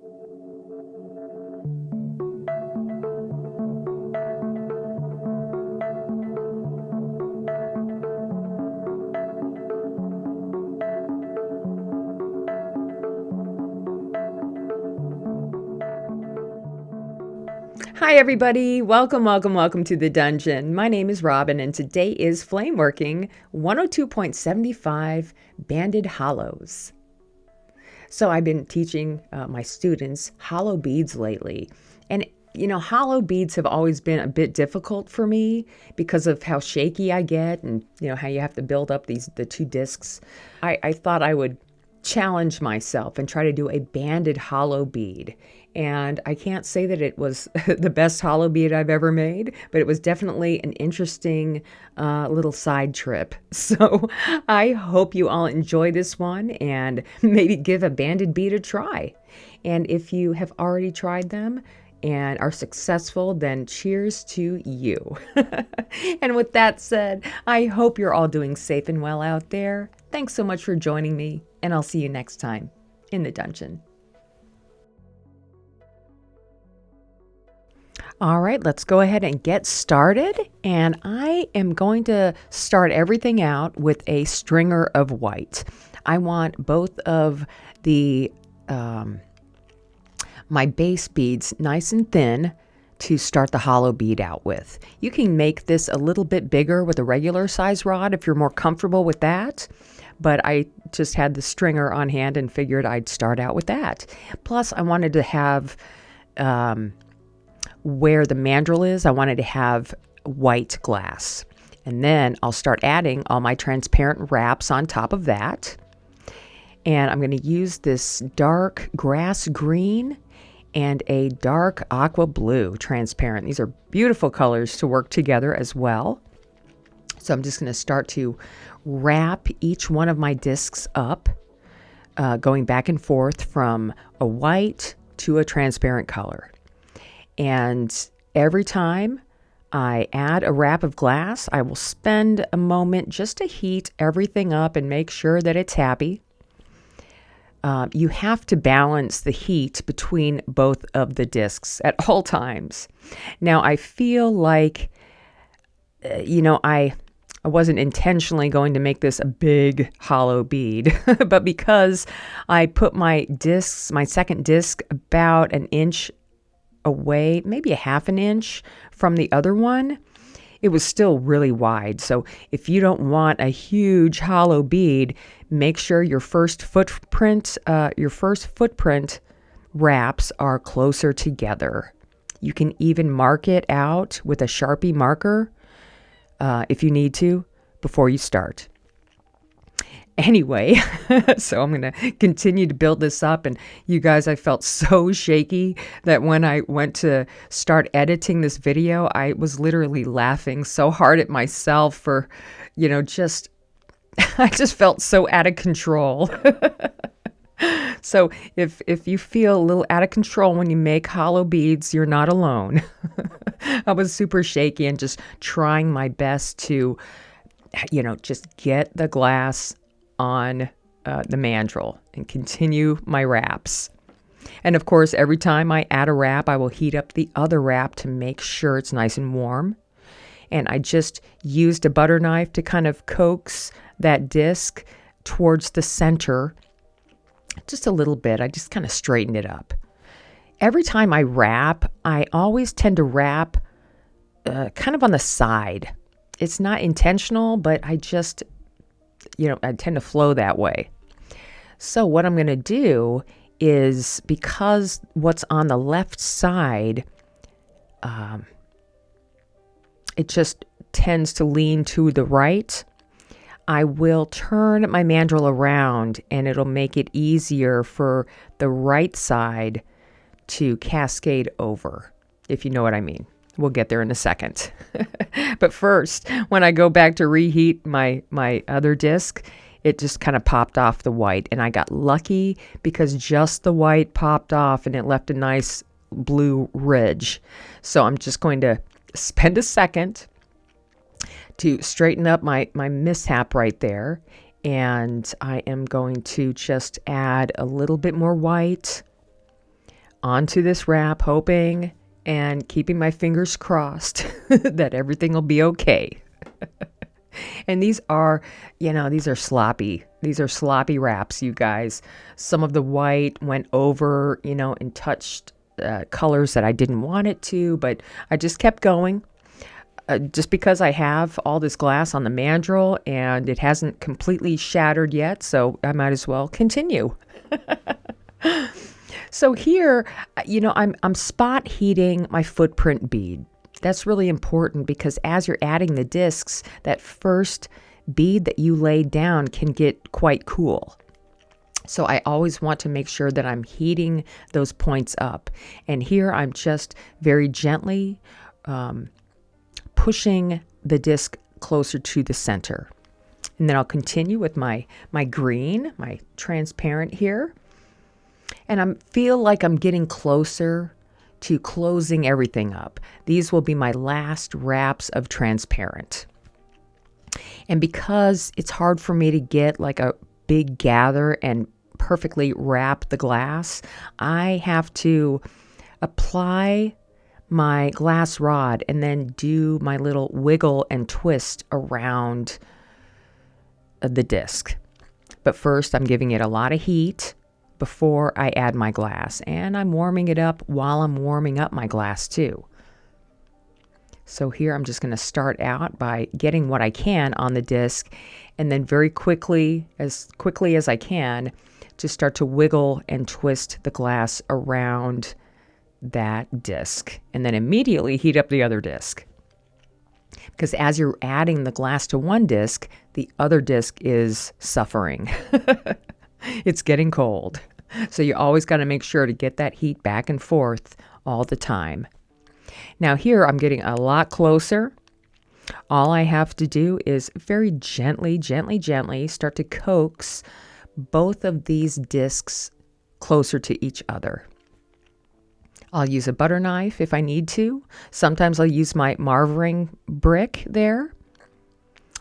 Hi everybody, welcome to the dungeon. My name is Robin and today is Flameworking 102.75 Banded Hollows. So I've been teaching my students hollow beads lately. And hollow beads have always been a bit difficult for me because of how shaky I get and how you have to build up the two discs. I thought I would challenge myself and try to do a banded hollow bead. And I can't say that it was the best hollow bead I've ever made, but it was definitely an interesting little side trip. So I hope you all enjoy this one and maybe give a banded bead a try. And if you have already tried them and are successful, then cheers to you. And with that said, I hope you're all doing safe and well out there. Thanks so much for joining me, and I'll see you next time in the dungeon. All right, let's go ahead and get started. And I am going to start everything out with a stringer of white. I want both of the my base beads nice and thin to start the hollow bead out with. You can make this a little bit bigger with a regular size rod if you're more comfortable with that. But I just had the stringer on hand and figured I'd start out with that. Plus, I wanted to have where the mandrel is, I wanted to have white glass. And then I'll start adding all my transparent wraps on top of that. And I'm going to use this dark grass green and a dark aqua blue transparent. These are beautiful colors to work together as well. So I'm just going to start to wrap each one of my discs up, going back and forth from a white to a transparent color. And every time I add a wrap of glass, I will spend a moment just to heat everything up and make sure that it's happy. You have to balance the heat between both of the discs at all times. Now, I feel like, I wasn't intentionally going to make this a big hollow bead, but because I put my second disc about an inch away, maybe a half an inch from the other one, it was still really wide. So if you don't want a huge hollow bead, make sure your first footprint wraps are closer together. You can even mark it out with a Sharpie marker if you need to before you start. Anyway, so I'm going to continue to build this up. And you guys, I felt so shaky that when I went to start editing this video, I was literally laughing so hard at myself for, I just felt so out of control. So if you feel a little out of control when you make hollow beads, you're not alone. I was super shaky and just trying my best to, just get the glass on the mandrel and continue my wraps. And of course, every time I add a wrap, I will heat up the other wrap to make sure it's nice and warm. And I just used a butter knife to kind of coax that disc towards the center just a little bit. I just kind of straightened it up. Every time I wrap, I always tend to wrap kind of on the side. It's not intentional, but I just I tend to flow that way. So what I'm going to do is, because what's on the left side, it just tends to lean to the right, I will turn my mandrel around and it'll make it easier for the right side to cascade over, if you know what I mean. We'll get there in a second. But first, when I go back to reheat my other disc, it just kind of popped off the white. And I got lucky because just the white popped off and it left a nice blue ridge. So I'm just going to spend a second to straighten up my mishap right there. And I am going to just add a little bit more white onto this wrap, hoping and keeping my fingers crossed that everything will be okay. And these are, these are sloppy. These are sloppy wraps, you guys. Some of the white went over, and touched colors that I didn't want it to, but I just kept going. Just because I have all this glass on the mandrel and it hasn't completely shattered yet, so I might as well continue. So here, I'm spot heating my footprint bead. That's really important because as you're adding the discs, that first bead that you laid down can get quite cool. So I always want to make sure that I'm heating those points up. And here I'm just very gently pushing the disc closer to the center. And then I'll continue with my green, my transparent here. And I feel like I'm getting closer to closing everything up. These will be my last wraps of transparent. And because it's hard for me to get like a big gather and perfectly wrap the glass, I have to apply my glass rod and then do my little wiggle and twist around the disc. But first, I'm giving it a lot of heat before I add my glass, and I'm warming it up while I'm warming up my glass too. So here I'm just going to start out by getting what I can on the disc, and then very quickly as I can, just start to wiggle and twist the glass around that disc, and then immediately heat up the other disc. Because as you're adding the glass to one disc, the other disc is suffering. It's getting cold. So you always got to make sure to get that heat back and forth all the time. Now here I'm getting a lot closer. All I have to do is very gently start to coax both of these discs closer to each other. I'll use a butter knife if I need to. Sometimes I'll use my Marvering brick there.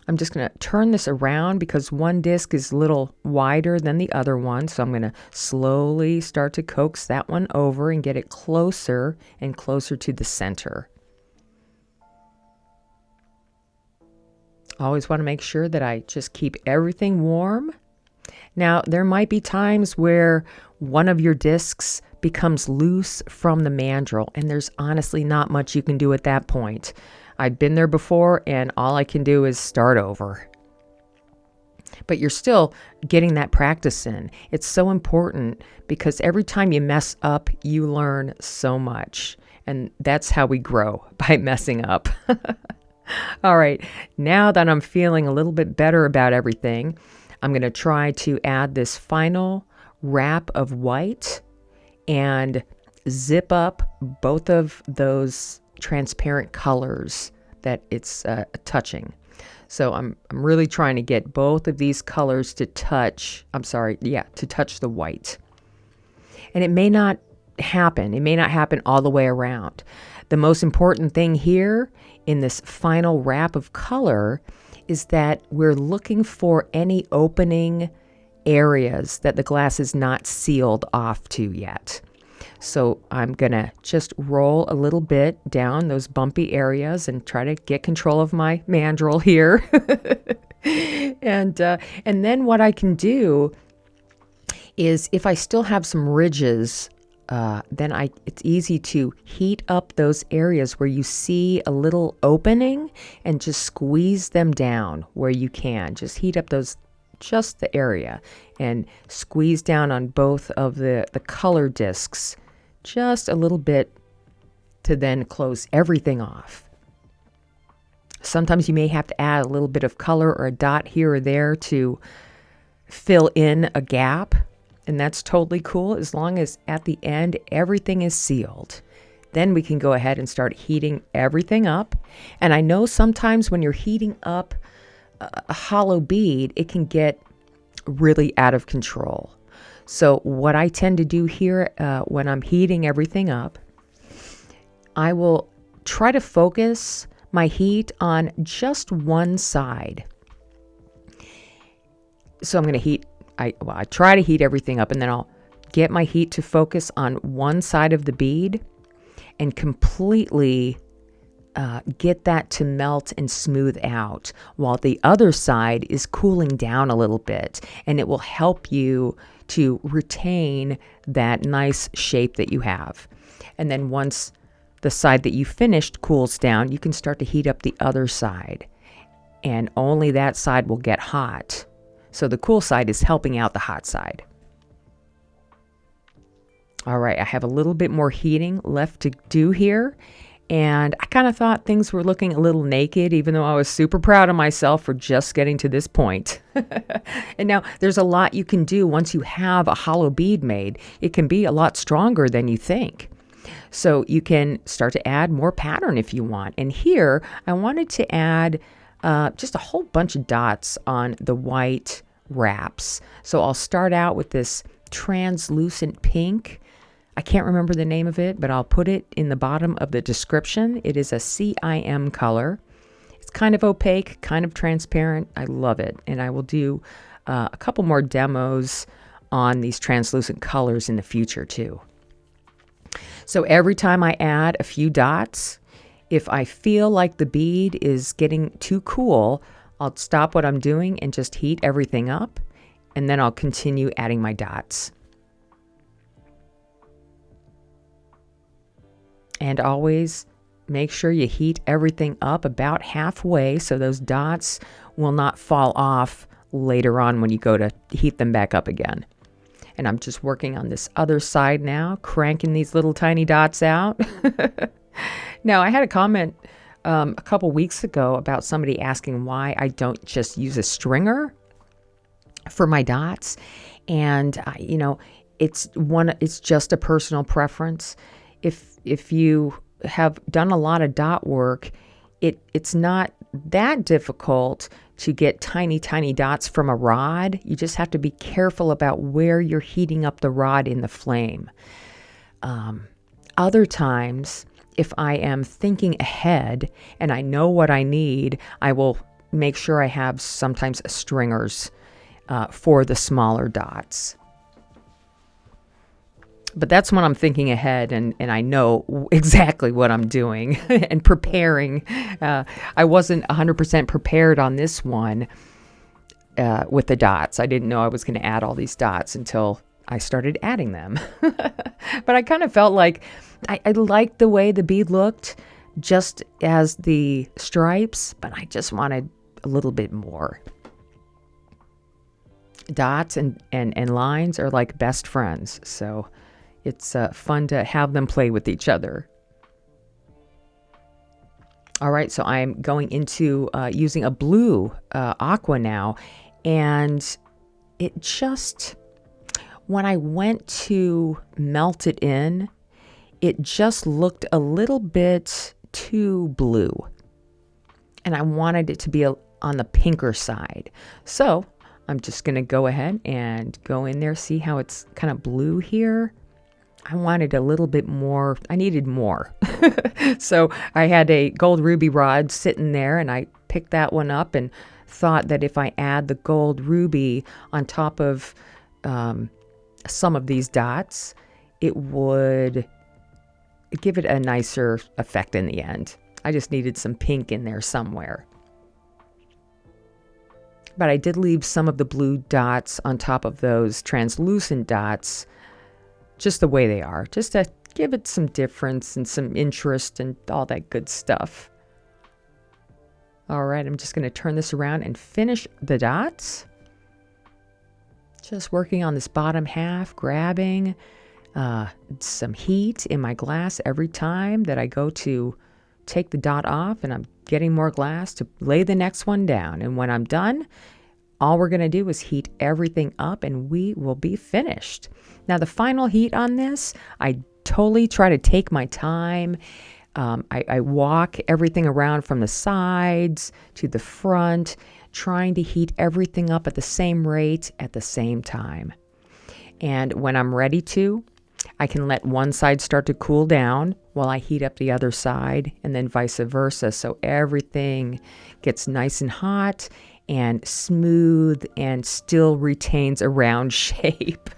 I'm just going to turn this around because one disc is a little wider than the other one. So I'm going to slowly start to coax that one over and get it closer and closer to the center. Always want to make sure that I just keep everything warm. Now, there might be times where one of your discs becomes loose from the mandrel, and there's honestly not much you can do at that point. I've been there before, and all I can do is start over. But you're still getting that practice in. It's so important because every time you mess up, you learn so much. And that's how we grow, by messing up. All right, now that I'm feeling a little bit better about everything, I'm going to try to add this final wrap of white and zip up both of those transparent colors that it's touching. So I'm really trying to get both of these colors to touch, to touch the white. And it may not happen. It may not happen all the way around. The most important thing here in this final wrap of color is that we're looking for any opening areas that the glass is not sealed off to yet. So I'm going to just roll a little bit down those bumpy areas and try to get control of my mandrel here. And then what I can do is if I still have some ridges, then it's easy to heat up those areas where you see a little opening and just squeeze them down where you can. Just heat up just the area and squeeze down on both of the color discs just a little bit to then close everything off. Sometimes you may have to add a little bit of color or a dot here or there to fill in a gap. And that's totally cool as long as at the end everything is sealed. Then we can go ahead and start heating everything up. And I know sometimes when you're heating up a hollow bead, it can get really out of control. So what I tend to do here when I'm heating everything up, I will try to focus my heat on just one side. So I'm going to heat, I try to heat everything up and then I'll get my heat to focus on one side of the bead and completely get that to melt and smooth out while the other side is cooling down a little bit, and it will help you to retain that nice shape that you have. And then once the side that you finished cools down, you can start to heat up the other side, and only that side will get hot. So the cool side is helping out the hot side. All right, I have a little bit more heating left to do here. And I kind of thought things were looking a little naked, even though I was super proud of myself for just getting to this point. And now there's a lot you can do once you have a hollow bead made. It can be a lot stronger than you think. So you can start to add more pattern if you want. And here I wanted to add just a whole bunch of dots on the white wraps. So I'll start out with this translucent pink. I can't remember the name of it, but I'll put it in the bottom of the description. It is a CIM color. It's kind of opaque, kind of transparent. I love it. And I will do a couple more demos on these translucent colors in the future too. So every time I add a few dots, if I feel like the bead is getting too cool, I'll stop what I'm doing and just heat everything up, and then I'll continue adding my dots. And always make sure you heat everything up about halfway so those dots will not fall off later on when you go to heat them back up again. And I'm just working on this other side now, cranking these little tiny dots out. Now, I had a comment a couple weeks ago about somebody asking why I don't just use a stringer for my dots. And, it's just a personal preference. If you have done a lot of dot work, it's not that difficult to get tiny, tiny dots from a rod. You just have to be careful about where you're heating up the rod in the flame. Other times, if I am thinking ahead and I know what I need, I will make sure I have sometimes stringers for the smaller dots. But that's when I'm thinking ahead and I know exactly what I'm doing and preparing. I wasn't 100% prepared on this one with the dots. I didn't know I was going to add all these dots until I started adding them. But I kind of felt like I liked the way the bead looked just as the stripes, but I just wanted a little bit more. Dots and lines are like best friends, so it's fun to have them play with each other. All right, so I'm going into using a blue aqua now, and it just, when I went to melt it in, it just looked a little bit too blue, and I wanted it to be on the pinker side. So I'm just going to go ahead and go in there, see how it's kind of blue here. I wanted a little bit more. I needed more. So I had a gold ruby rod sitting there, and I picked that one up and thought that if I add the gold ruby on top of some of these dots, it would give it a nicer effect in the end. I just needed some pink in there somewhere. But I did leave some of the blue dots on top of those translucent dots just the way they are, just to give it some difference and some interest and all that good stuff. All right, I'm just going to turn this around and finish the dots. Just working on this bottom half, grabbing some heat in my glass every time that I go to take the dot off, and I'm getting more glass to lay the next one down. And when I'm done, all we're going to do is heat everything up and we will be finished. Now, the final heat on this, I totally try to take my time. I walk everything around from the sides to the front, trying to heat everything up at the same rate at the same time. And when I'm ready to, I can let one side start to cool down while I heat up the other side, and then vice versa. So everything gets nice and hot and smooth and still retains a round shape.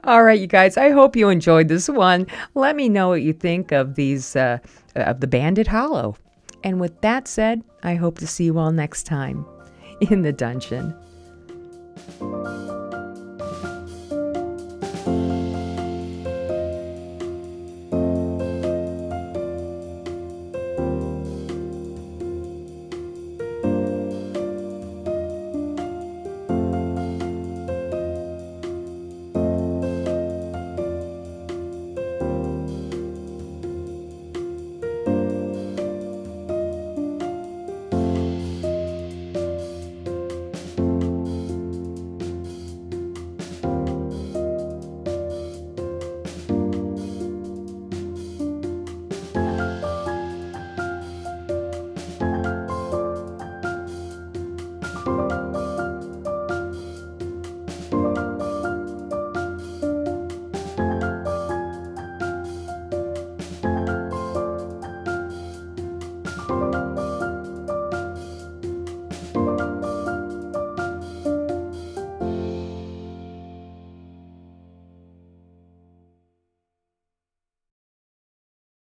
All right, you guys, I hope you enjoyed this one. Let me know what you think of these, of the Banded Hollow. And with that said, I hope to see you all next time in the dungeon.